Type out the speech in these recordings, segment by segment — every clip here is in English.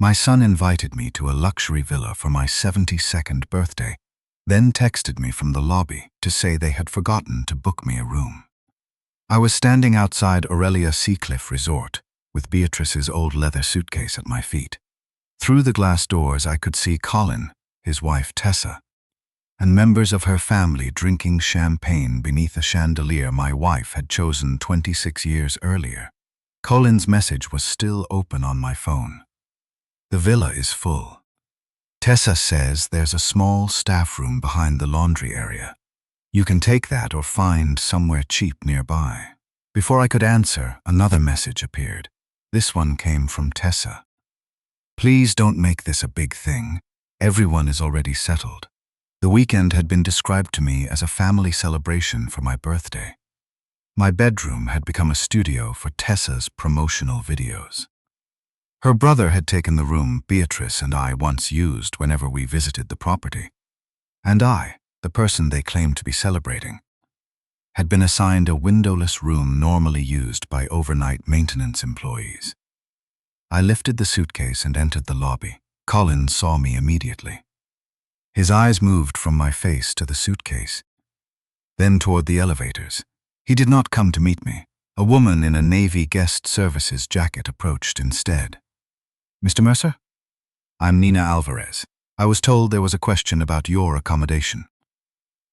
My son invited me to a luxury villa for my 72nd birthday, then texted me from the lobby to say they had forgotten to book me a room. I was standing outside Aurelia Coast Resort with Beatrice's old leather suitcase at my feet. Through the glass doors I could see Colin, his wife Tessa, and members of her family drinking champagne beneath a chandelier my wife had chosen 26 years earlier. Colin's message was still open on my phone. The villa is full. Tessa says there's a small staff room behind the laundry area. You can take that or find somewhere cheap nearby. Before I could answer, another message appeared. This one came from Tessa. Please don't make this a big thing. Everyone is already settled. The weekend had been described to me as a family celebration for my birthday. My bedroom had become a studio for Tessa's promotional videos. Her brother had taken the room Beatrice and I once used whenever we visited the property. And I, the person they claimed to be celebrating, had been assigned a windowless room normally used by overnight maintenance employees. I lifted the suitcase and entered the lobby. Colin saw me immediately. His eyes moved from my face to the suitcase, then toward the elevators. He did not come to meet me. A woman in a Navy guest services jacket approached instead. Mr. Mercer? I'm Nina Alvarez. I was told there was a question about your accommodation.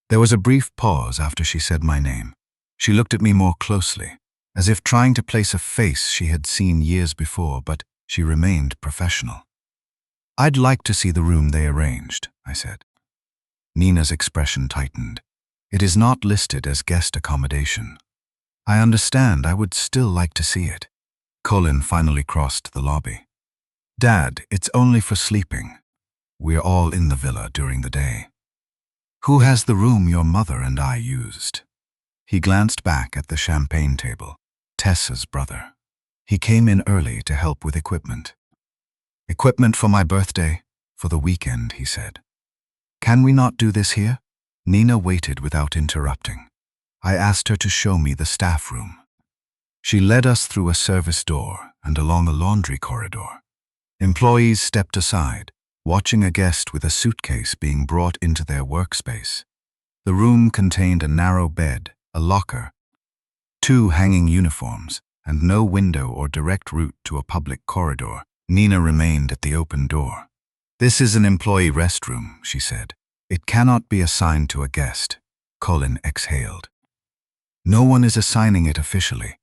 There was a brief pause after she said my name. She looked at me more closely, as if trying to place a face she had seen years before, but she remained professional. I'd like to see the room they arranged, I said. Nina's expression tightened. It is not listed as guest accommodation. I understand. I would still like to see it. Colin finally crossed the lobby. Dad, it's only for sleeping. We're all in the villa during the day. Who has the room your mother and I used? He glanced back at the champagne table. Tessa's brother. He came in early to help with equipment. Equipment for my birthday, for the weekend, he said. Can we not do this here? Nina waited without interrupting. I asked her to show me the staff room. She led us through a service door and along a laundry corridor. Employees stepped aside, watching a guest with a suitcase being brought into their workspace. The room contained a narrow bed, a locker, 2 hanging uniforms, and no window or direct route to a public corridor. Nina remained at the open door. This is an employee restroom, she said. It cannot be assigned to a guest. Colin exhaled. No one is assigning it officially.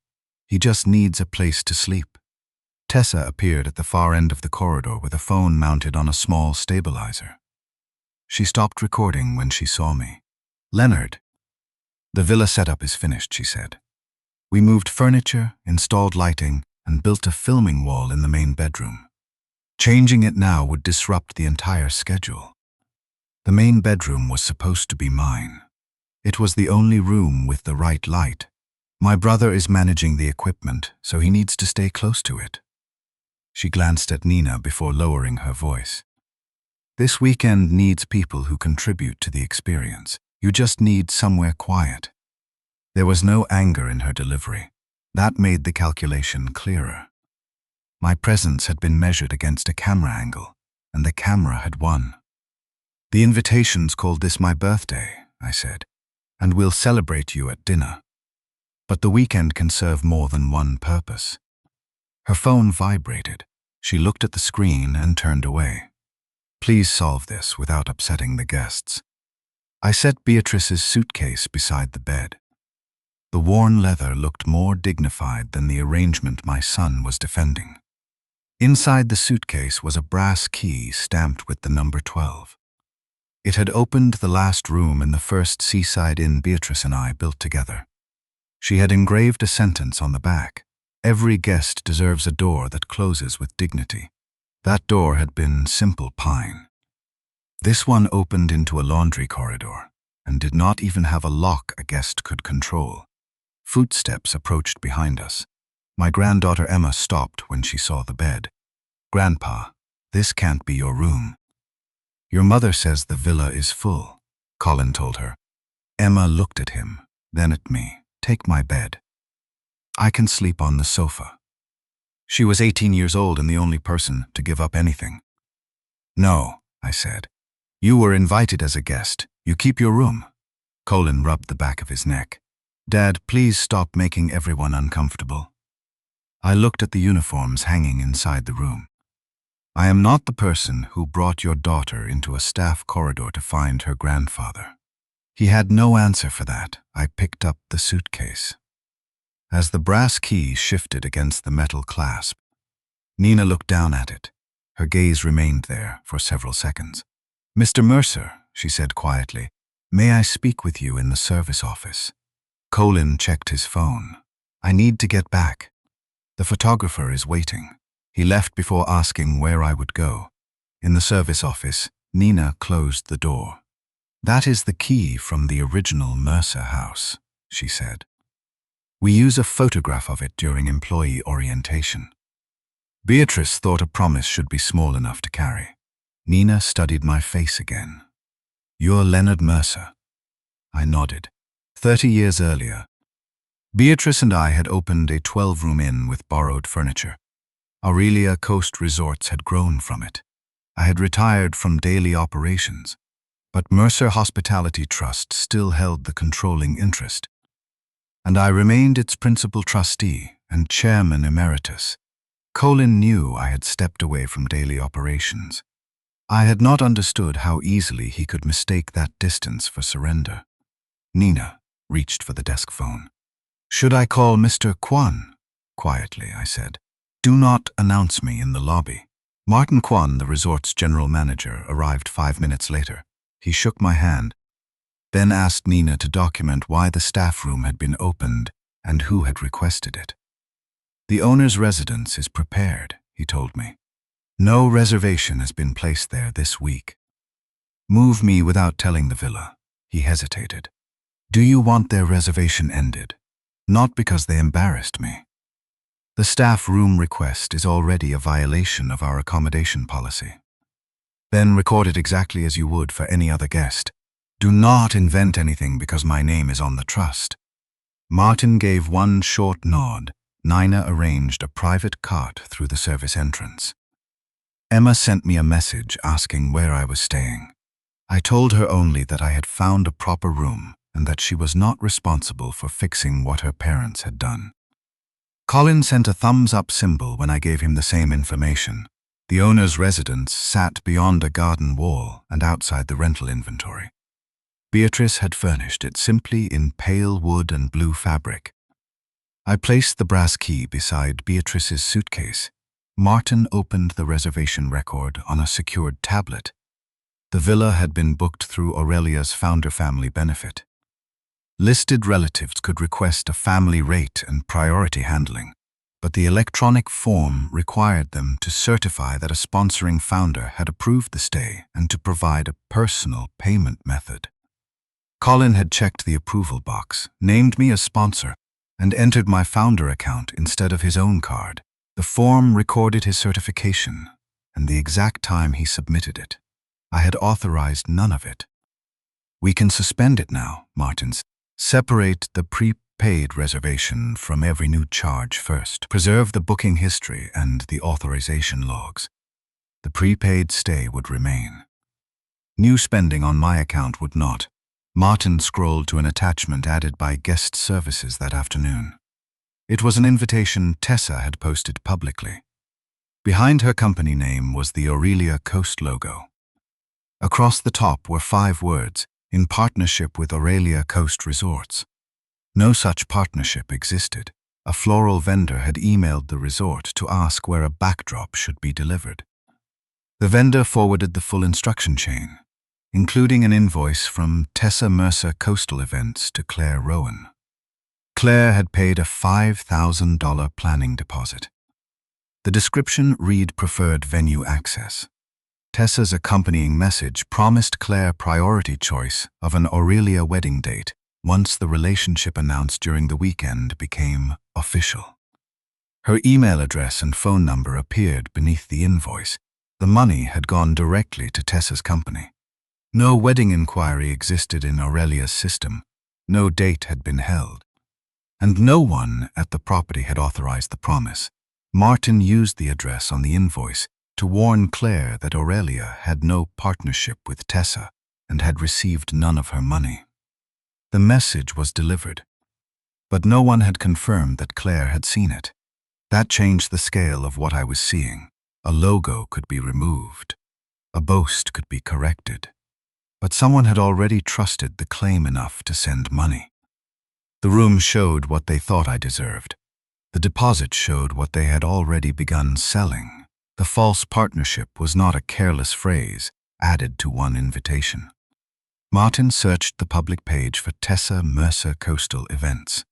He just needs a place to sleep. Tessa appeared at the far end of the corridor with a phone mounted on a small stabilizer. She stopped recording when she saw me. Leonard. The villa setup is finished, she said. We moved furniture, installed lighting, and built a filming wall in the main bedroom. Changing it now would disrupt the entire schedule. The main bedroom was supposed to be mine. It was the only room with the right light. My brother is managing the equipment, so he needs to stay close to it. She glanced at Nina before lowering her voice. This weekend needs people who contribute to the experience. You just need somewhere quiet. There was no anger in her delivery. That made the calculation clearer. My presence had been measured against a camera angle, and the camera had won. The invitations called this my birthday, I said, and we'll celebrate you at dinner. But the weekend can serve more than one purpose. Her phone vibrated. She looked at the screen and turned away. Please solve this without upsetting the guests. I set Beatrice's suitcase beside the bed. The worn leather looked more dignified than the arrangement my son was defending. Inside the suitcase was a brass key stamped with the number 12. It had opened the last room in the first seaside inn Beatrice and I built together. She had engraved a sentence on the back. Every guest deserves a door that closes with dignity. That door had been simple pine. This one opened into a laundry corridor and did not even have a lock a guest could control. Footsteps approached behind us. My granddaughter Emma stopped when she saw the bed. Grandpa, this can't be your room. Your mother says the villa is full, Colin told her. Emma looked at him, then at me. Take my bed. I can sleep on the sofa. She was 18 years old and the only person to give up anything. No, I said. You were invited as a guest. You keep your room. Colin rubbed the back of his neck. Dad, please stop making everyone uncomfortable. I looked at the uniforms hanging inside the room. I am not the person who brought your daughter into a staff corridor to find her grandfather. He had no answer for that. I picked up the suitcase. As the brass key shifted against the metal clasp, Nina looked down at it. Her gaze remained there for several seconds. Mr. Mercer, she said quietly, may I speak with you in the service office? Colin checked his phone. I need to get back. The photographer is waiting. He left before asking where I would go. In the service office, Nina closed the door. That is the key from the original Mercer house, she said. We use a photograph of it during employee orientation. Beatrice thought a promise should be small enough to carry. Nina studied my face again. You're Leonard Mercer. I nodded. 30 years earlier, Beatrice and I had opened a 12-room inn with borrowed furniture. Aurelia Coast Resorts had grown from it. I had retired from daily operations, but Mercer Hospitality Trust still held the controlling interest, and I remained its principal trustee and chairman emeritus. Colin knew I had stepped away from daily operations. I had not understood how easily he could mistake that distance for surrender. Nina reached for the desk phone. Should I call Mr. Kwan? Quietly, I said. Do not announce me in the lobby. Martin Kwan, the resort's general manager, arrived 5 minutes later. He shook my hand, then asked Nina to document why the staff room had been opened and who had requested it. The owner's residence is prepared, he told me. No reservation has been placed there this week. Move me without telling the villa. He hesitated. Do you want their reservation ended? Not because they embarrassed me. The staff room request is already a violation of our accommodation policy. Then record it exactly as you would for any other guest. Do not invent anything because my name is on the trust. Martin gave one short nod. Nina arranged a private cart through the service entrance. Emma sent me a message asking where I was staying. I told her only that I had found a proper room and that she was not responsible for fixing what her parents had done. Colin sent a thumbs-up symbol when I gave him the same information. The owner's residence sat beyond a garden wall and outside the rental inventory. Beatrice had furnished it simply in pale wood and blue fabric. I placed the brass key beside Beatrice's suitcase. Martin opened the reservation record on a secured tablet. The villa had been booked through Aurelia's founder family benefit. Listed relatives could request a family rate and priority handling, but the electronic form required them to certify that a sponsoring founder had approved the stay and to provide a personal payment method. Colin had checked the approval box, named me as sponsor, and entered my founder account instead of his own card. The form recorded his certification and the exact time he submitted it. I had authorized none of it. We can suspend it now, Martin said. Separate the prepaid reservation from every new charge first. Preserve the booking history and the authorization logs. The prepaid stay would remain. New spending on my account would not. Martin scrolled to an attachment added by guest services that afternoon. It was an invitation Tessa had posted publicly. Behind her company name was the Aurelia Coast logo. Across the top were 5 words, in partnership with Aurelia Coast Resorts. No such partnership existed. A floral vendor had emailed the resort to ask where a backdrop should be delivered. The vendor forwarded the full instruction chain, including an invoice from Tessa Mercer Coastal Events to Claire Rowan. Claire had paid a $5,000 planning deposit. The description read preferred venue access. Tessa's accompanying message promised Claire priority choice of an Aurelia wedding date once the relationship announced during the weekend became official. Her email address and phone number appeared beneath the invoice. The money had gone directly to Tessa's company. No wedding inquiry existed in Aurelia's system. No date had been held. And no one at the property had authorized the promise. Martin used the address on the invoice to warn Claire that Aurelia had no partnership with Tessa and had received none of her money. The message was delivered, but no one had confirmed that Claire had seen it. That changed the scale of what I was seeing. A logo could be removed. A boast could be corrected. But someone had already trusted the claim enough to send money. The room showed what they thought I deserved. The deposit showed what they had already begun selling. The false partnership was not a careless phrase added to one invitation. Martin searched the public page for Tessa Mercer Coastal Events.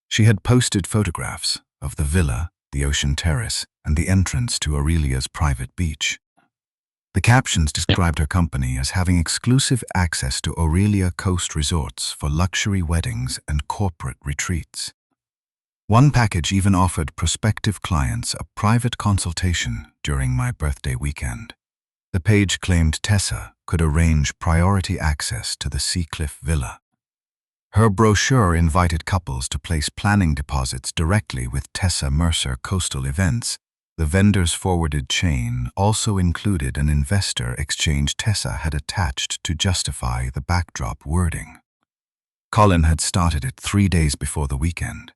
She had posted photographs of the villa, the ocean terrace, and the entrance to Aurelia's private beach. The captions described her company as having exclusive access to Aurelia Coast Resorts for luxury weddings and corporate retreats. One package even offered prospective clients a private consultation during my birthday weekend. The page claimed Tessa could arrange priority access to the Seacliff Villa. Her brochure invited couples to place planning deposits directly with Tessa Mercer Coastal Events. The vendor's forwarded chain also included an investor exchange Tessa had attached to justify the backdrop wording. Colin had started it 3 days before the weekend.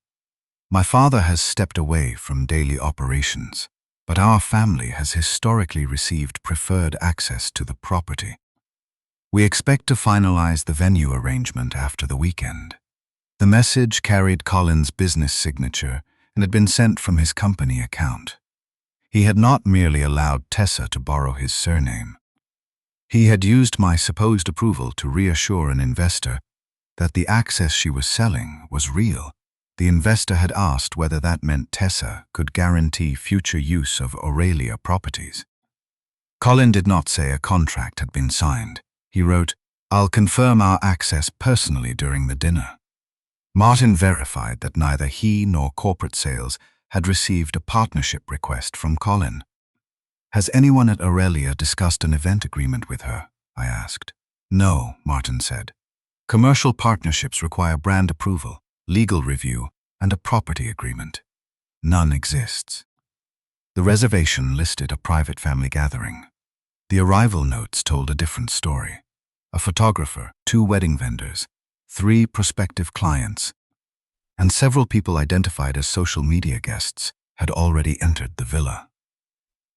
My father has stepped away from daily operations, but our family has historically received preferred access to the property. We expect to finalize the venue arrangement after the weekend. The message carried Colin's business signature and had been sent from his company account. He had not merely allowed Tessa to borrow his surname. He had used my supposed approval to reassure an investor that the access she was selling was real. The investor had asked whether that meant Tessa could guarantee future use of Aurelia properties. Colin did not say a contract had been signed. He wrote, "I'll confirm our access personally during the dinner." Martin verified that neither he nor corporate sales had received a partnership request from Colin. "Has anyone at Aurelia discussed an event agreement with her?" I asked. "No," Martin said. "Commercial partnerships require brand approval, legal review, and a property agreement. None exists." The reservation listed a private family gathering. The arrival notes told a different story. A photographer, 2 wedding vendors, 3 prospective clients, and several people identified as social media guests had already entered the villa.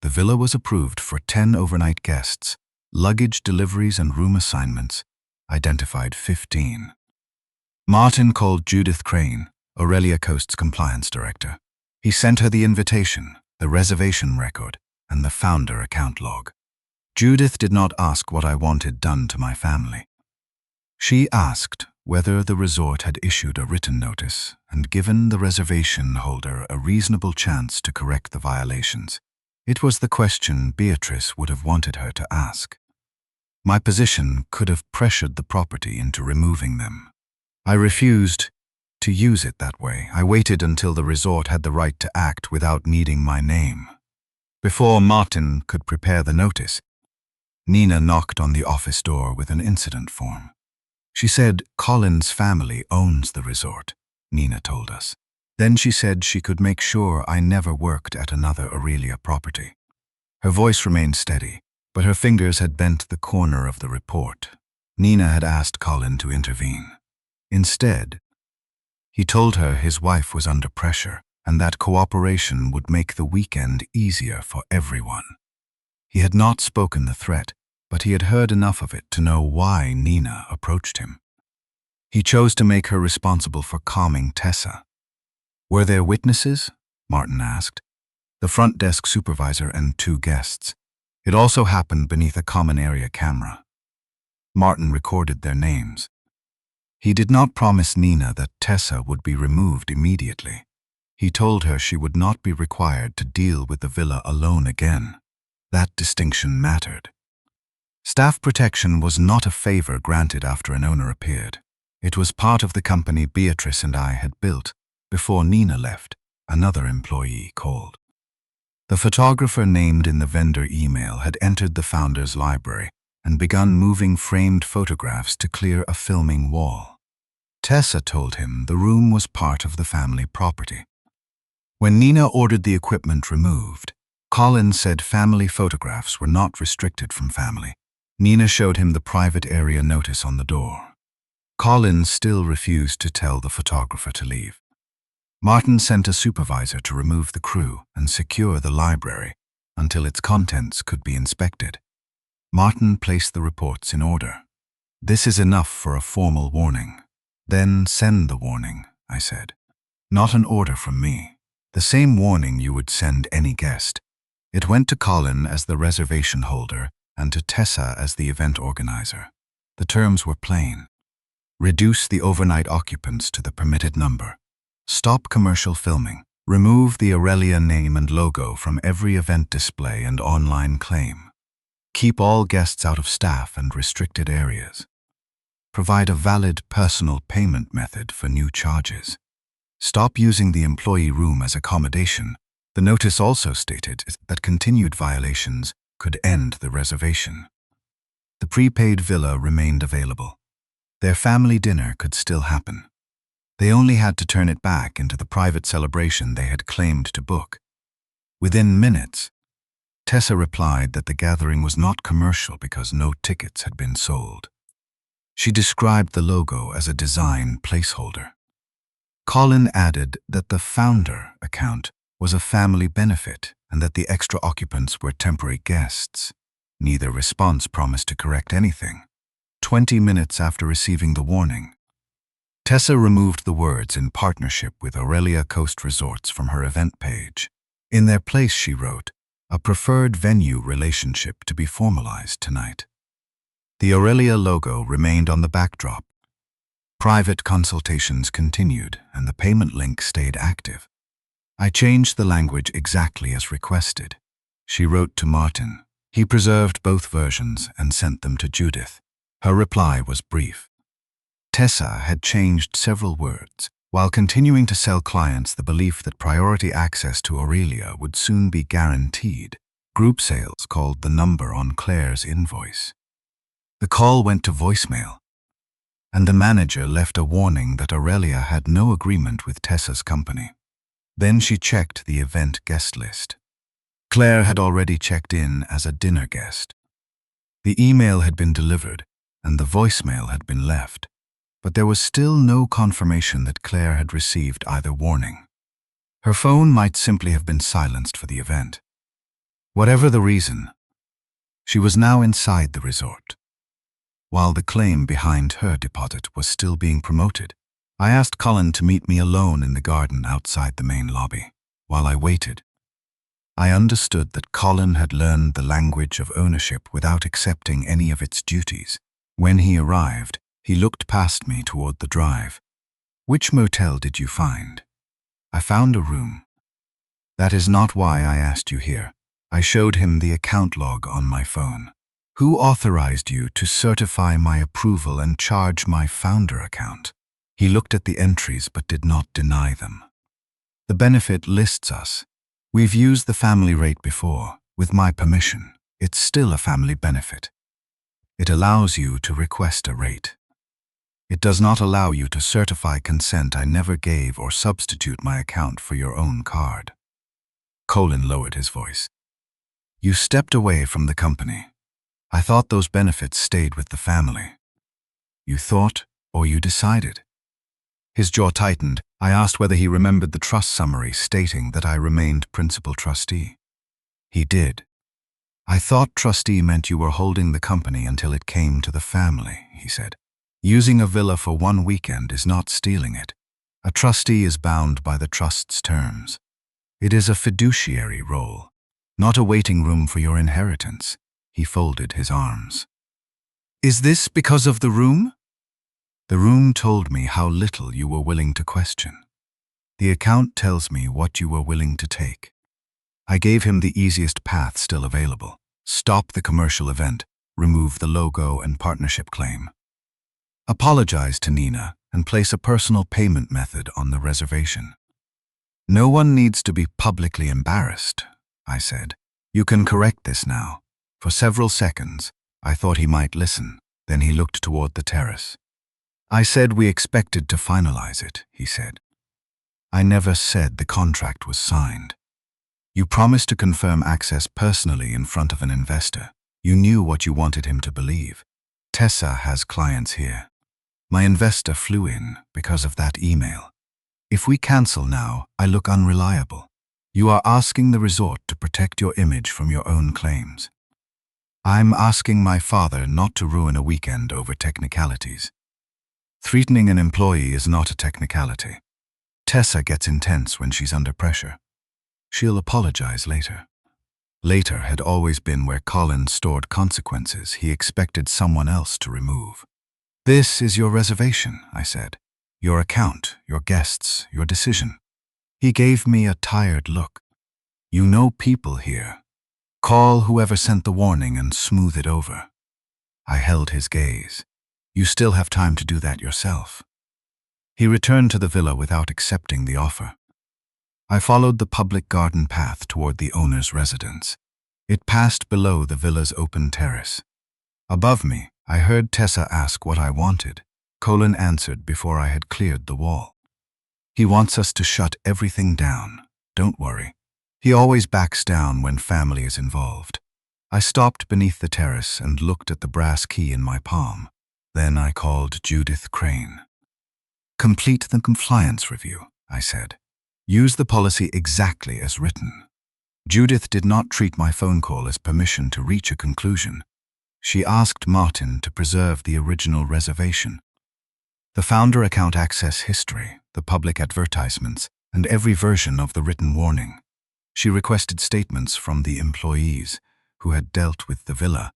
The villa was approved for 10 overnight guests. Luggage deliveries and room assignments identified 15. Martin called Judith Crane, Aurelia Coast's compliance director. He sent her the invitation, the reservation record, and the founder account log. Judith did not ask what I wanted done to my family. She asked whether the resort had issued a written notice and given the reservation holder a reasonable chance to correct the violations. It was the question Beatrice would have wanted her to ask. My position could have pressured the property into removing them. I refused to use it that way. I waited until the resort had the right to act without needing my name. Before Martin could prepare the notice, Nina knocked on the office door with an incident form. She said Colin's family owns the resort, Nina told us. Then she said she could make sure I never worked at another Aurelia property. Her voice remained steady, but her fingers had bent the corner of the report. Nina had asked Colin to intervene. Instead, he told her his wife was under pressure and that cooperation would make the weekend easier for everyone. He had not spoken the threat, but he had heard enough of it to know why Nina approached him. He chose to make her responsible for calming Tessa. "Were there witnesses?" Martin asked. "The front desk supervisor and 2 guests. It also happened beneath a common area camera." Martin recorded their names. He did not promise Nina that Tessa would be removed immediately. He told her she would not be required to deal with the villa alone again. That distinction mattered. Staff protection was not a favor granted after an owner appeared. It was part of the company Beatrice and I had built. Before Nina left, another employee called. The photographer named in the vendor email had entered the founder's library and begun moving framed photographs to clear a filming wall. Tessa told him the room was part of the family property. When Nina ordered the equipment removed, Colin said family photographs were not restricted from family. Nina showed him the private area notice on the door. Colin still refused to tell the photographer to leave. Martin sent a supervisor to remove the crew and secure the library until its contents could be inspected. Martin placed the reports in order. "This is enough for a formal warning." "Then send the warning," I said. "Not an order from me. The same warning you would send any guest." It went to Colin as the reservation holder and to Tessa as the event organizer. The terms were plain. Reduce the overnight occupants to the permitted number. Stop commercial filming. Remove the Aurelia name and logo from every event display and online claim. Keep all guests out of staff and restricted areas. Provide a valid personal payment method for new charges. Stop using the employee room as accommodation. The notice also stated that continued violations could end the reservation. The prepaid villa remained available. Their family dinner could still happen. They only had to turn it back into the private celebration they had claimed to book. Within minutes, Tessa replied that the gathering was not commercial because no tickets had been sold. She described the logo as a design placeholder. Colin added that the founder account was a family benefit and that the extra occupants were temporary guests. Neither response promised to correct anything. 20 minutes after receiving the warning, Tessa removed the words "in partnership with Aurelia Coast Resorts" from her event page. In their place, she wrote, "A preferred venue relationship to be formalized tonight." The Aurelia logo remained on the backdrop. Private consultations continued and the payment link stayed active. I changed the language exactly as requested. She wrote to Martin. He preserved both versions and sent them to Judith. Her reply was brief. Tessa had changed several words, while continuing to sell clients the belief that priority access to Aurelia would soon be guaranteed. Group sales called the number on Claire's invoice. The call went to voicemail, and the manager left a warning that Aurelia had no agreement with Tessa's company. Then she checked the event guest list. Claire had already checked in as a dinner guest. The email had been delivered, and the voicemail had been left, but there was still no confirmation that Claire had received either warning. Her phone might simply have been silenced for the event. Whatever the reason, she was now inside the resort. While the claim behind her deposit was still being promoted, I asked Colin to meet me alone in the garden outside the main lobby. While I waited, I understood that Colin had learned the language of ownership without accepting any of its duties. When he arrived, he looked past me toward the drive. "Which motel did you find?" "I found a room." "That is not why I asked you here." I showed him the account log on my phone. "Who authorized you to certify my approval and charge my founder account?" He looked at the entries but did not deny them. "The benefit lists us. We've used the family rate before, with my permission. It's still a family benefit. It allows you to request a rate. It does not allow you to certify consent I never gave or substitute my account for your own card." Colin lowered his voice. "You stepped away from the company. I thought those benefits stayed with the family." "You thought, or you decided?" His jaw tightened. I asked whether he remembered the trust summary stating that I remained principal trustee. He did. "I thought trustee meant you were holding the company until it came to the family," he said. "Using a villa for one weekend is not stealing it. A trustee is bound by the trust's terms. It is a fiduciary role, not a waiting room for your inheritance." He folded his arms. "Is this because of the room?" "The room told me how little you were willing to question. The account tells me what you were willing to take." I gave him the easiest path still available. Stop the commercial event, remove the logo and partnership claim. Apologize to Nina and place a personal payment method on the reservation. "No one needs to be publicly embarrassed," I said. "You can correct this now." For several seconds, I thought he might listen. Then he looked toward the terrace. "I said we expected to finalize it," he said. I never said the contract was signed. You promised to confirm access personally in front of an investor. You knew what you wanted him to believe. Tessa has clients here. My investor flew in because of that email. If we cancel now, I look unreliable. You are asking the resort to protect your image from your own claims. I'm asking my father not to ruin a weekend over technicalities. Threatening an employee is not a technicality. Tessa gets intense when she's under pressure. She'll apologize later. Later had always been where Colin stored consequences he expected someone else to remove. This is your reservation, I said. Your account, your guests, your decision. He gave me a tired look. You know people here. Call whoever sent the warning and smooth it over. I held his gaze. You still have time to do that yourself. He returned to the villa without accepting the offer. I followed the public garden path toward the owner's residence. It passed below the villa's open terrace. Above me, I heard Tessa ask what I wanted. Colin answered before I had cleared the wall. He wants us to shut everything down. Don't worry. He always backs down when family is involved. I stopped beneath the terrace and looked at the brass key in my palm. Then I called Judith Crane. Complete the compliance review, I said. Use the policy exactly as written. Judith did not treat my phone call as permission to reach a conclusion. She asked Martin to preserve the original reservation. The founder account access history, the public advertisements, and every version of the written warning. She requested statements from the employees who had dealt with the villa.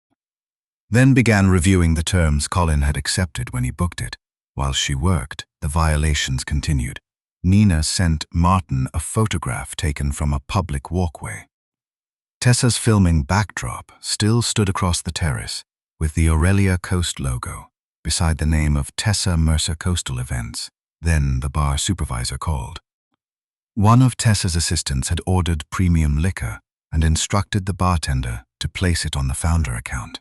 Then began reviewing the terms Colin had accepted when he booked it. While she worked, the violations continued. Nina sent Martin a photograph taken from a public walkway. Tessa's filming backdrop still stood across the terrace with the Aurelia Coast logo beside the name of Tessa Mercer Coastal Events. Then the bar supervisor called. One of Tessa's assistants had ordered premium liquor and instructed the bartender to place it on the founder account.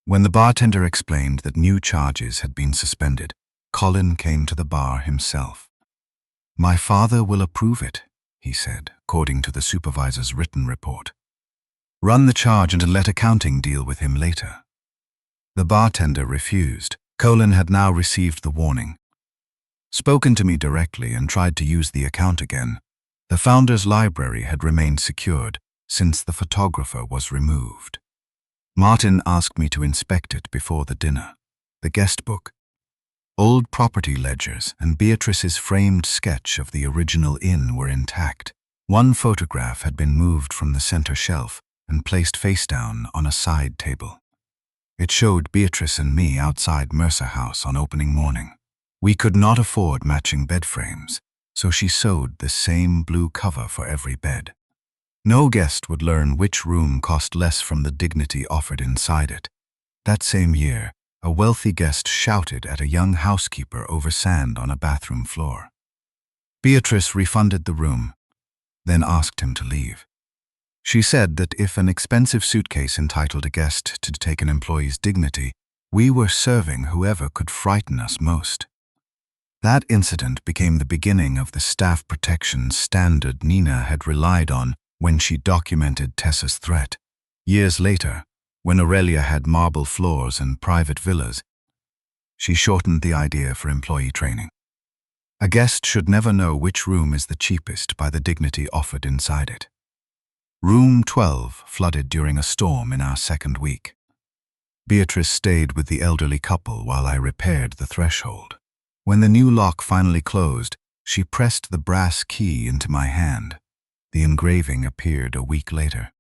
When the bartender explained that new charges had been suspended, Colin came to the bar himself. My father will approve it, he said, according to the supervisor's written report. Run the charge and let accounting deal with him later. The bartender refused. Colin had now received the warning. Spoken to me directly and tried to use the account again. The founder's library had remained secured since the photographer was removed. Martin asked me to inspect it before the dinner. The guest book, old property ledgers, and Beatrice's framed sketch of the original inn were intact. One photograph had been moved from the center shelf and placed face down on a side table. It showed Beatrice and me outside Mercer House on opening morning. We could not afford matching bed frames, so she sewed the same blue cover for every bed. No guest would learn which room cost less from the dignity offered inside it. That same year, a wealthy guest shouted at a young housekeeper over sand on a bathroom floor. Beatrice refunded the room, then asked him to leave. She said that if an expensive suitcase entitled a guest to take an employee's dignity, we were serving whoever could frighten us most. That incident became the beginning of the staff protection standard Nina had relied on when she documented Tessa's threat. Years later, when Aurelia had marble floors and private villas, she shortened the idea for employee training. A guest should never know which room is the cheapest by the dignity offered inside it. Room 12 flooded during a storm in our second week. Beatrice stayed with the elderly couple while I repaired the threshold. When the new lock finally closed, she pressed the brass key into my hand. The engraving appeared a week later.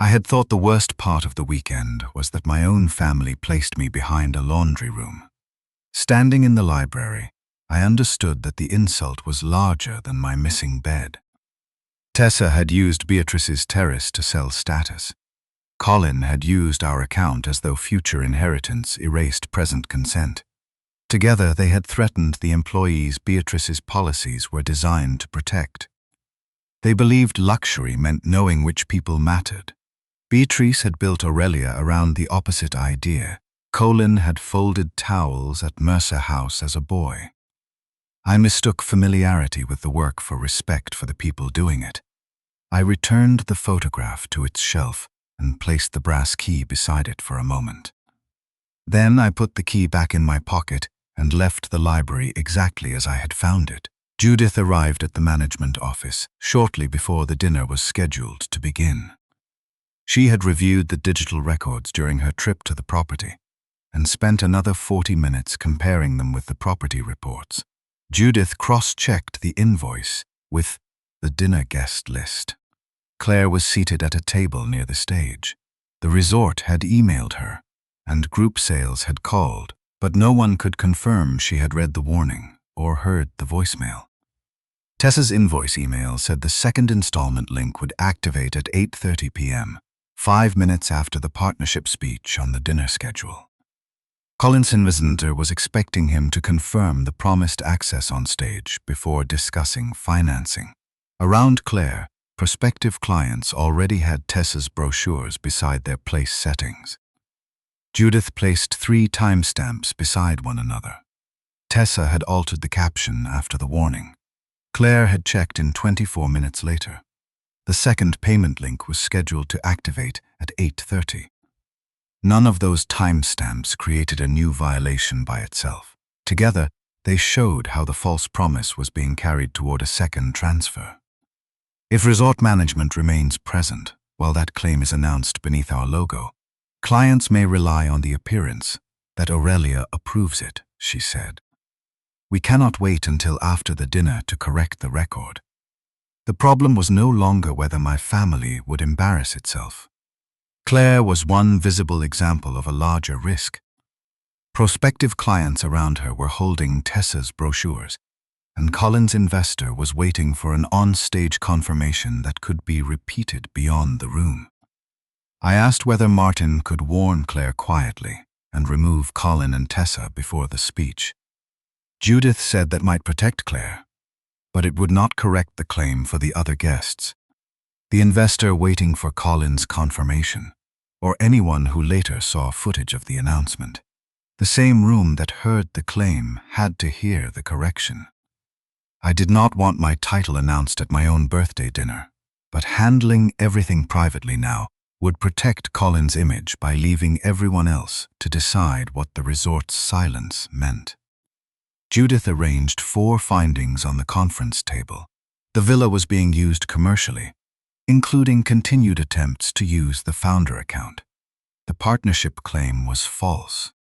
I had thought the worst part of the weekend was that my own family placed me behind a laundry room. Standing in the library, I understood that the insult was larger than my missing bed. Tessa had used Beatrice's terrace to sell status. Colin had used our account as though future inheritance erased present consent. Together they had threatened the employees Beatrice's policies were designed to protect. They believed luxury meant knowing which people mattered. Beatrice had built Aurelia around the opposite idea. Colin had folded towels at Mercer House as a boy. I mistook familiarity with the work for respect for the people doing it. I returned the photograph to its shelf and placed the brass key beside it for a moment. Then I put the key back in my pocket and left the library exactly as I had found it. Judith arrived at the management office shortly before the dinner was scheduled to begin. She had reviewed the digital records during her trip to the property and spent another 40 minutes comparing them with the property reports. Judith cross-checked the invoice with the dinner guest list. Claire was seated at a table near the stage. The resort had emailed her, and group sales had called, but no one could confirm she had read the warning or heard the voicemail. Tessa's invoice email said the second installment link would activate at 8:30 p.m., 5 minutes after the partnership speech on the dinner schedule. Colin's visitor was expecting him to confirm the promised access on stage before discussing financing. Around Claire, prospective clients already had Tessa's brochures beside their place settings. Judith placed 3 timestamps beside one another. Tessa had altered the caption after the warning. Claire had checked in 24 minutes later. The second payment link was scheduled to activate at 8:30. None of those timestamps created a new violation by itself. Together, they showed how the false promise was being carried toward a second transfer. If resort management remains present while that claim is announced beneath our logo, clients may rely on the appearance that Aurelia approves it, she said. We cannot wait until after the dinner to correct the record. The problem was no longer whether my family would embarrass itself. Claire was one visible example of a larger risk. Prospective clients around her were holding Tessa's brochures, and Colin's investor was waiting for an on-stage confirmation that could be repeated beyond the room. I asked whether Martin could warn Claire quietly and remove Colin and Tessa before the speech. Judith said that might protect Claire, but it would not correct the claim for the other guests. The investor waiting for Colin's confirmation, or anyone who later saw footage of the announcement. The same room that heard the claim had to hear the correction. I did not want my title announced at my own birthday dinner, but handling everything privately now would protect Colin's image by leaving everyone else to decide what the resort's silence meant. Judith arranged 4 findings on the conference table. The villa was being used commercially, including continued attempts to use the founder account. The partnership claim was false.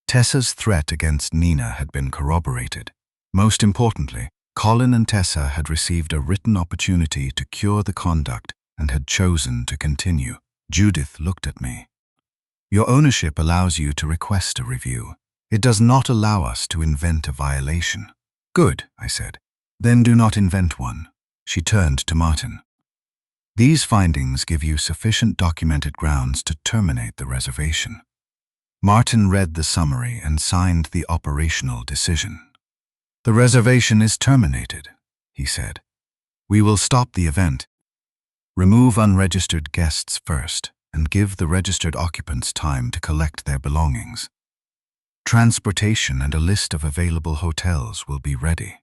Tessa's threat against Nina had been corroborated. Most importantly, Colin and Tessa had received a written opportunity to cure the conduct and had chosen to continue. Judith looked at me. Your ownership allows you to request a review. It does not allow us to invent a violation. Good, I said. Then do not invent one. She turned to Martin. These findings give you sufficient documented grounds to terminate the reservation. Martin read the summary and signed the operational decision. The reservation is terminated, he said. We will stop the event. Remove unregistered guests first and give the registered occupants time to collect their belongings. Transportation and a list of available hotels will be ready.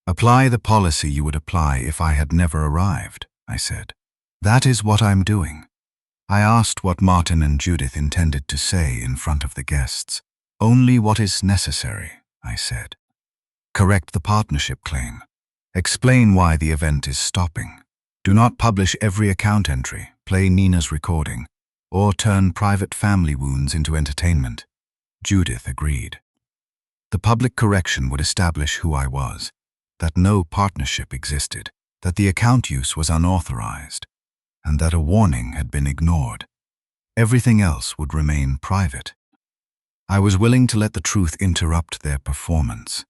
Apply the policy you would apply if I had never arrived, I said. That is what I'm doing. I asked what Martin and Judith intended to say in front of the guests. Only what is necessary, I said. Correct the partnership claim. Explain why the event is stopping. Do not publish every account entry, play Nina's recording, or turn private family wounds into entertainment. Judith agreed. The public correction would establish who I was, that no partnership existed, that the account use was unauthorized, and that a warning had been ignored. Everything else would remain private. I was willing to let the truth interrupt their performance.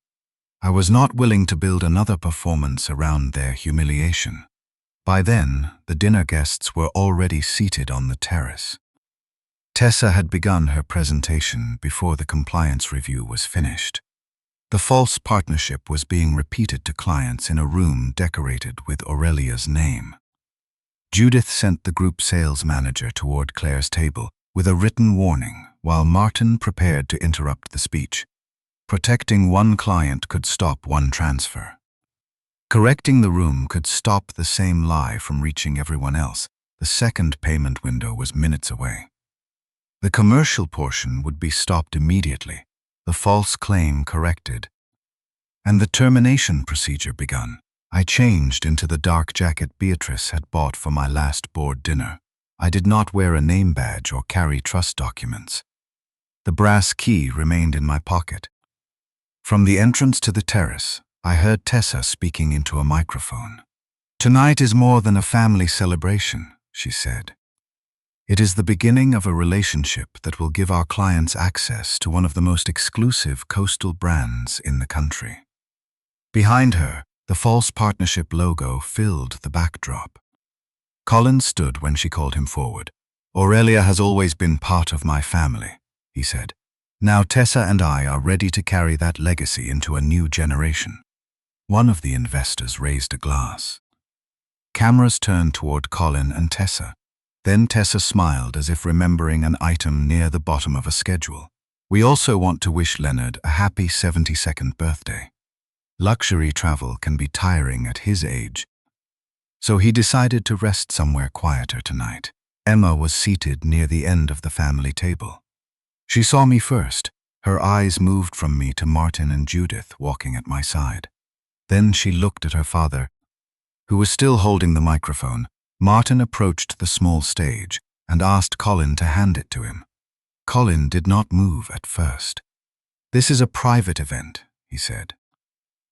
I was not willing to build another performance around their humiliation. By then, the dinner guests were already seated on the terrace. Tessa had begun her presentation before the compliance review was finished. The false partnership was being repeated to clients in a room decorated with Aurelia's name. Judith sent the group sales manager toward Claire's table with a written warning while Martin prepared to interrupt the speech. Protecting one client could stop one transfer. Correcting the room could stop the same lie from reaching everyone else. The second payment window was minutes away. The commercial portion would be stopped immediately, the false claim corrected, and the termination procedure begun. I changed into the dark jacket Beatrice had bought for my last board dinner. I did not wear a name badge or carry trust documents. The brass key remained in my pocket. From the entrance to the terrace, I heard Tessa speaking into a microphone. "Tonight is more than a family celebration," she said. "It is the beginning of a relationship that will give our clients access to one of the most exclusive coastal brands in the country." Behind her, the false partnership logo filled the backdrop. Colin stood when she called him forward. "Aurelia has always been part of my family," he said. "Now Tessa and I are ready to carry that legacy into a new generation." One of the investors raised a glass. Cameras turned toward Colin and Tessa. Then Tessa smiled as if remembering an item near the bottom of a schedule. "We also want to wish Leonard a happy 72nd birthday. Luxury travel can be tiring at his age, so he decided to rest somewhere quieter tonight." Emma was seated near the end of the family table. She saw me first. Her eyes moved from me to Martin and Judith walking at my side. Then she looked at her father, who was still holding the microphone. Martin approached the small stage and asked Colin to hand it to him. Colin did not move at first. "This is a private event," he said.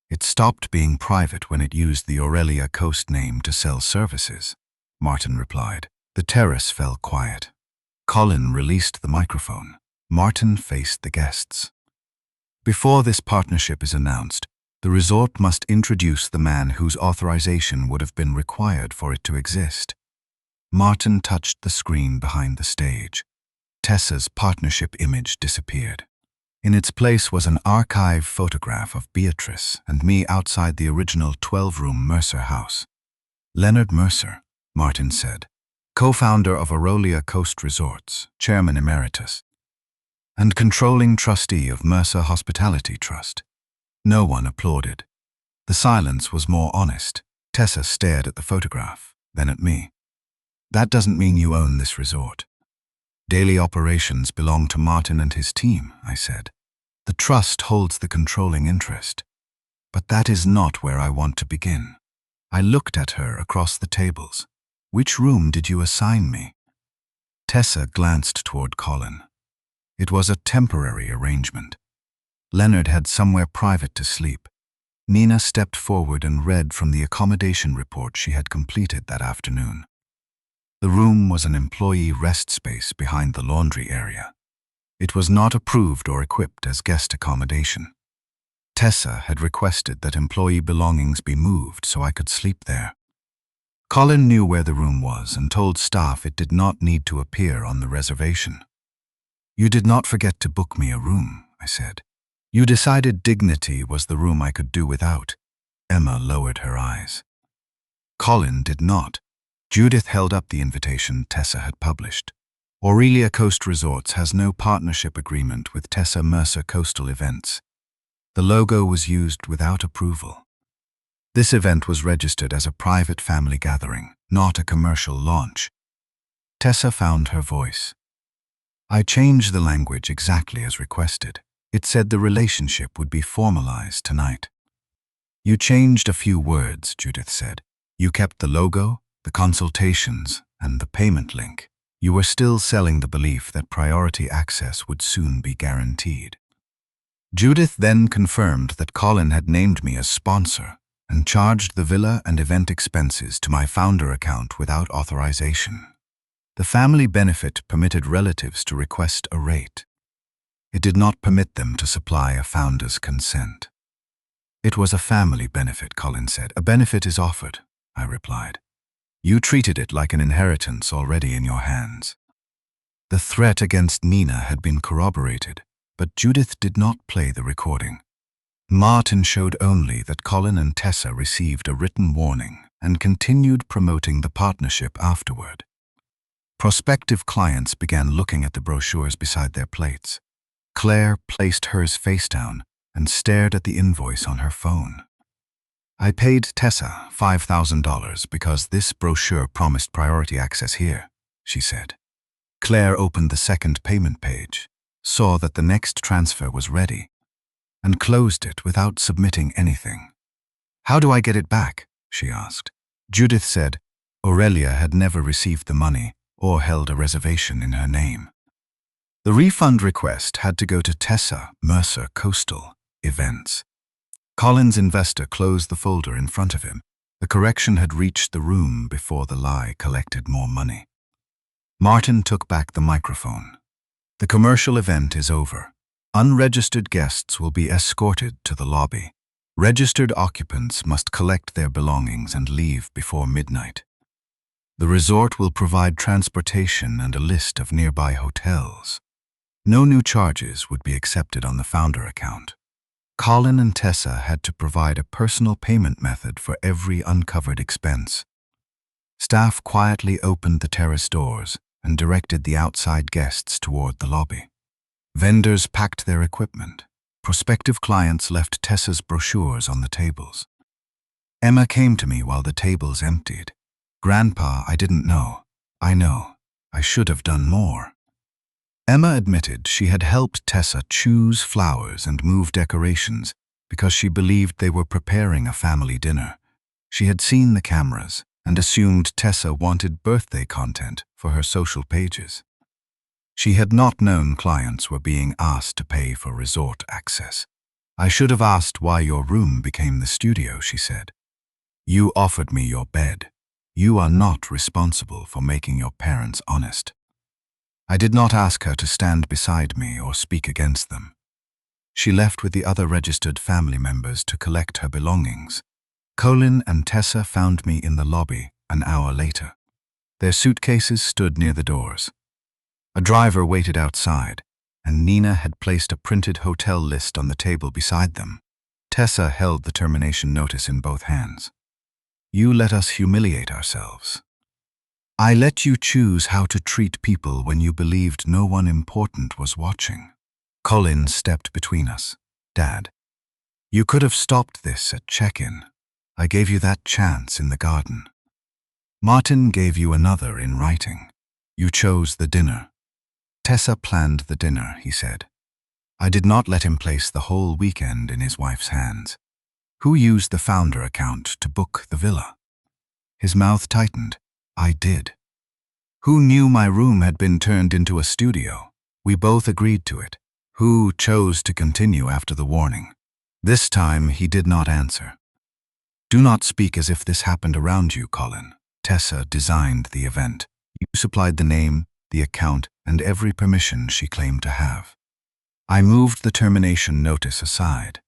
"It stopped being private when it used the Aurelia Coast name to sell services," Martin replied. The terrace fell quiet. Colin released the microphone. Martin faced the guests. "Before this partnership is announced, the resort must introduce the man whose authorization would have been required for it to exist." Martin touched the screen behind the stage. Tessa's partnership image disappeared. In its place was an archive photograph of Beatrice and me outside the original 12-room Mercer house. "Leonard Mercer," Martin said, "co-founder of Aurelia Coast Resorts, chairman emeritus, and controlling trustee of Mercer Hospitality Trust." No one applauded. The silence was more honest. Tessa stared at the photograph, then at me. "That doesn't mean you own this resort. Daily operations belong to Martin and his team," I said. "The trust holds the controlling interest. But that is not where I want to begin." I looked at her across the tables. "Which room did you assign me?" Tessa glanced toward Colin. It was a temporary arrangement. Leonard had somewhere private to sleep. Nina stepped forward and read from the accommodation report she had completed that afternoon. The room was an employee rest space behind the laundry area. It was not approved or equipped as guest accommodation. Tessa had requested that employee belongings be moved so I could sleep there. Colin knew where the room was and told staff it did not need to appear on the reservation. "You did not forget to book me a room," I said. "You decided dignity was the room I could do without." Emma lowered her eyes. Colin did not. Judith held up the invitation Tessa had published. "Aurelia Coast Resorts has no partnership agreement with Tessa Mercer Coastal Events. The logo was used without approval. This event was registered as a private family gathering, not a commercial launch." Tessa found her voice. "I changed the language exactly as requested. It said the relationship would be formalized tonight." "You changed a few words," Judith said. "You kept the logo, the consultations, and the payment link. You were still selling the belief that priority access would soon be guaranteed." Judith then confirmed that Colin had named me as sponsor and charged the villa and event expenses to my founder account without authorization. The family benefit permitted relatives to request a rate. It did not permit them to supply a founder's consent. "It was a family benefit," Colin said. "A benefit is offered," I replied. "You treated it like an inheritance already in your hands." The threat against Nina had been corroborated, but Judith did not play the recording. Martin showed only that Colin and Tessa received a written warning and continued promoting the partnership afterward. Prospective clients began looking at the brochures beside their plates. Claire placed hers face down, and stared at the invoice on her phone. I paid Tessa $5,000 because this brochure promised priority access here, she said. Claire opened the second payment page, saw that the next transfer was ready, and closed it without submitting anything. How do I get it back? She asked. Judith said Aurelia had never received the money or held a reservation in her name. The refund request had to go to Tessa Mercer Coastal Events. Colin's investor closed the folder in front of him. The correction had reached the room before the lie collected more money. Martin took back the microphone. The commercial event is over. Unregistered guests will be escorted to the lobby. Registered occupants must collect their belongings and leave before midnight. The resort will provide transportation and a list of nearby hotels. No new charges would be accepted on the founder account. Colin and Tessa had to provide a personal payment method for every uncovered expense. Staff quietly opened the terrace doors and directed the outside guests toward the lobby. Vendors packed their equipment. Prospective clients left Tessa's brochures on the tables. Emma came to me while the tables emptied. Grandpa, I didn't know. I know. I should have done more. Emma admitted she had helped Tessa choose flowers and move decorations because she believed they were preparing a family dinner. She had seen the cameras and assumed Tessa wanted birthday content for her social pages. She had not known clients were being asked to pay for resort access. I should have asked why your room became the studio, she said. You offered me your bed. You are not responsible for making your parents honest. I did not ask her to stand beside me or speak against them. She left with the other registered family members to collect her belongings. Colin and Tessa found me in the lobby an hour later. Their suitcases stood near the doors. A driver waited outside, and Nina had placed a printed hotel list on the table beside them. Tessa held the termination notice in both hands. You let us humiliate ourselves. I let you choose how to treat people when you believed no one important was watching. Colin stepped between us. Dad, you could have stopped this at check-in. I gave you that chance in the garden. Martin gave you another in writing. You chose the dinner. Tessa planned the dinner, he said. I did not let him place the whole weekend in his wife's hands. Who used the founder account to book the villa? His mouth tightened. I did. Who knew my room had been turned into a studio? We both agreed to it. Who chose to continue after the warning? This time he did not answer. Do not speak as if this happened around you, Colin. Tessa designed the event. You supplied the name, the account, and every permission she claimed to have. I moved the termination notice aside.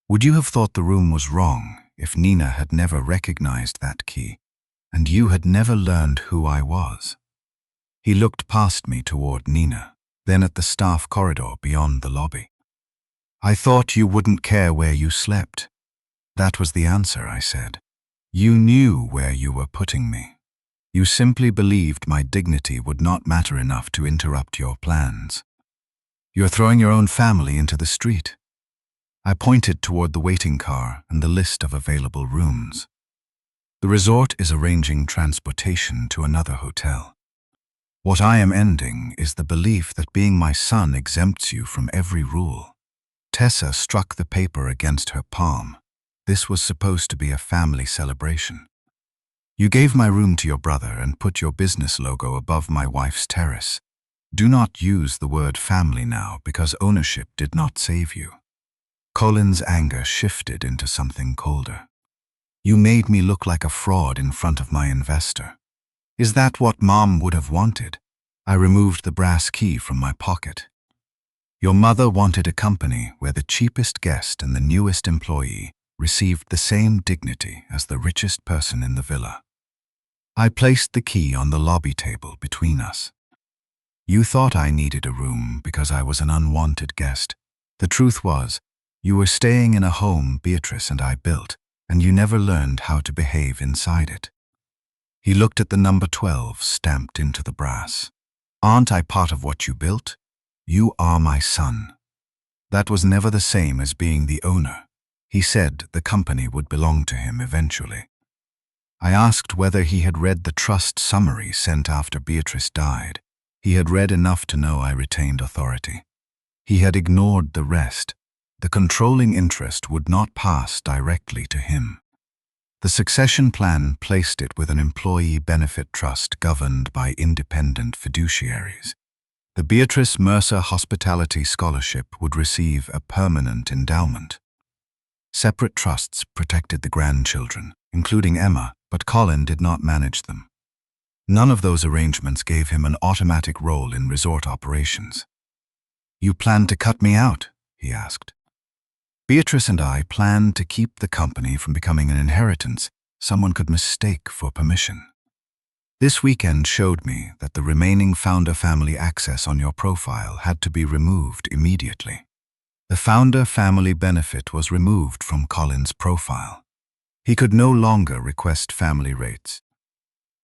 Would you have thought the room was wrong if Nina had never recognized that key, and you had never learned who I was? He looked past me toward Nina, then at the staff corridor beyond the lobby. I thought you wouldn't care where you slept. That was the answer, I said. You knew where you were putting me. You simply believed my dignity would not matter enough to interrupt your plans. You're throwing your own family into the street. I pointed toward the waiting car and the list of available rooms. The resort is arranging transportation to another hotel. What I am ending is the belief that being my son exempts you from every rule. Tessa struck the paper against her palm. This was supposed to be a family celebration. You gave my room to your brother and put your business logo above my wife's terrace. Do not use the word family now because ownership did not save you. Colin's anger shifted into something colder. You made me look like a fraud in front of my investor. Is that what Mom would have wanted? I removed the brass key from my pocket. Your mother wanted a company where the cheapest guest and the newest employee received the same dignity as the richest person in the villa. I placed the key on the lobby table between us. You thought I needed a room because I was an unwanted guest. The truth was, you were staying in a home Beatrice and I built, and you never learned how to behave inside it. He looked at the number 12 stamped into the brass. Aren't I part of what you built? You are my son. That was never the same as being the owner. He said the company would belong to him eventually. I asked whether he had read the trust summary sent after Beatrice died. He had read enough to know I retained authority. He had ignored the rest. The controlling interest would not pass directly to him. The succession plan placed it with an employee benefit trust governed by independent fiduciaries. The Beatrice Mercer Hospitality Scholarship would receive a permanent endowment. Separate trusts protected the grandchildren, including Emma, but Colin did not manage them. None of those arrangements gave him an automatic role in resort operations. "You plan to cut me out?" he asked. Beatrice and I planned to keep the company from becoming an inheritance someone could mistake for permission. This weekend showed me that the remaining founder family access on your profile had to be removed immediately. The founder family benefit was removed from Colin's profile. He could no longer request family rates.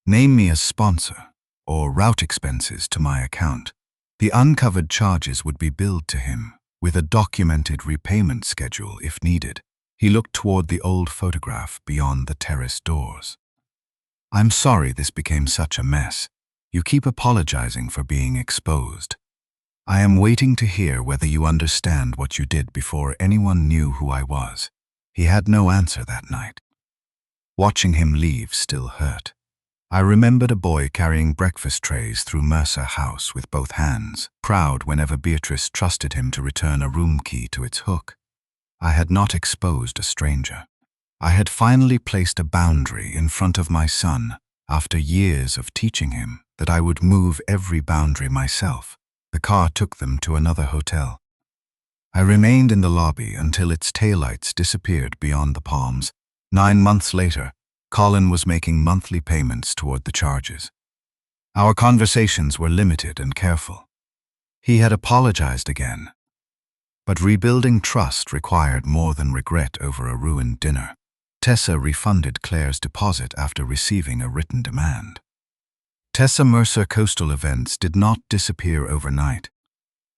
Name me as sponsor or route expenses to my account. The uncovered charges would be billed to him, with a documented repayment schedule if needed. He looked toward the old photograph beyond the terrace doors. "I'm sorry this became such a mess. You keep apologizing for being exposed. I am waiting to hear whether you understand what you did before anyone knew who I was." He had no answer that night. Watching him leave still hurt. I remembered a boy carrying breakfast trays through Mercer House with both hands, proud whenever Beatrice trusted him to return a room key to its hook. I had not exposed a stranger. I had finally placed a boundary in front of my son after years of teaching him that I would move every boundary myself. The car took them to another hotel. I remained in the lobby until its taillights disappeared beyond the palms. 9 months later, Colin was making monthly payments toward the charges. Our conversations were limited and careful. He had apologized again. But rebuilding trust required more than regret over a ruined dinner. Tessa refunded Claire's deposit after receiving a written demand. Tessa Mercer Coastal Events did not disappear overnight,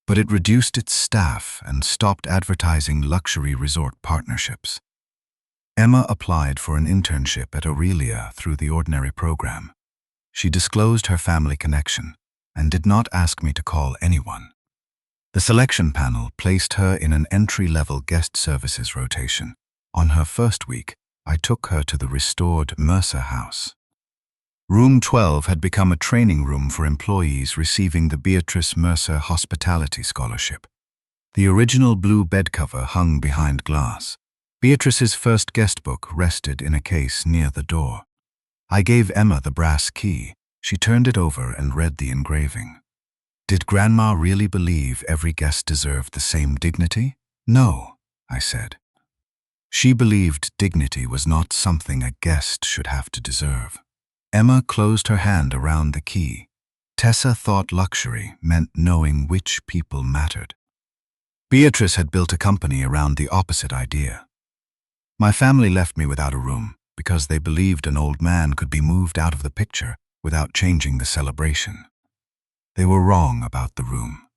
but it reduced its staff and stopped advertising luxury resort partnerships. Emma applied for an internship at Aurelia through the ordinary program. She disclosed her family connection and did not ask me to call anyone. The selection panel placed her in an entry-level guest services rotation. On her first week, I took her to the restored Mercer House. Room 12 had become a training room for employees receiving the Beatrice Mercer Hospitality Scholarship. The original blue bed cover hung behind glass. Beatrice's first guest book rested in a case near the door. I gave Emma the brass key. She turned it over and read the engraving. Did Grandma really believe every guest deserved the same dignity? No, I said. She believed dignity was not something a guest should have to deserve. Emma closed her hand around the key. Tessa thought luxury meant knowing which people mattered. Beatrice had built a company around the opposite idea. My family left me without a room because they believed an old man could be moved out of the picture without changing the celebration. They were wrong about the room.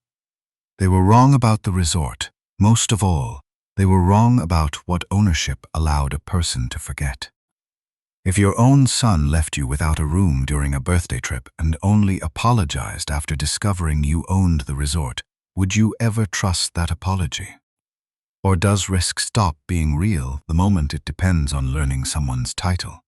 They were wrong about the resort. Most of all, they were wrong about what ownership allowed a person to forget. If your own son left you without a room during a birthday trip and only apologized after discovering you owned the resort, would you ever trust that apology? Or does risk stop being real the moment it depends on learning someone's title?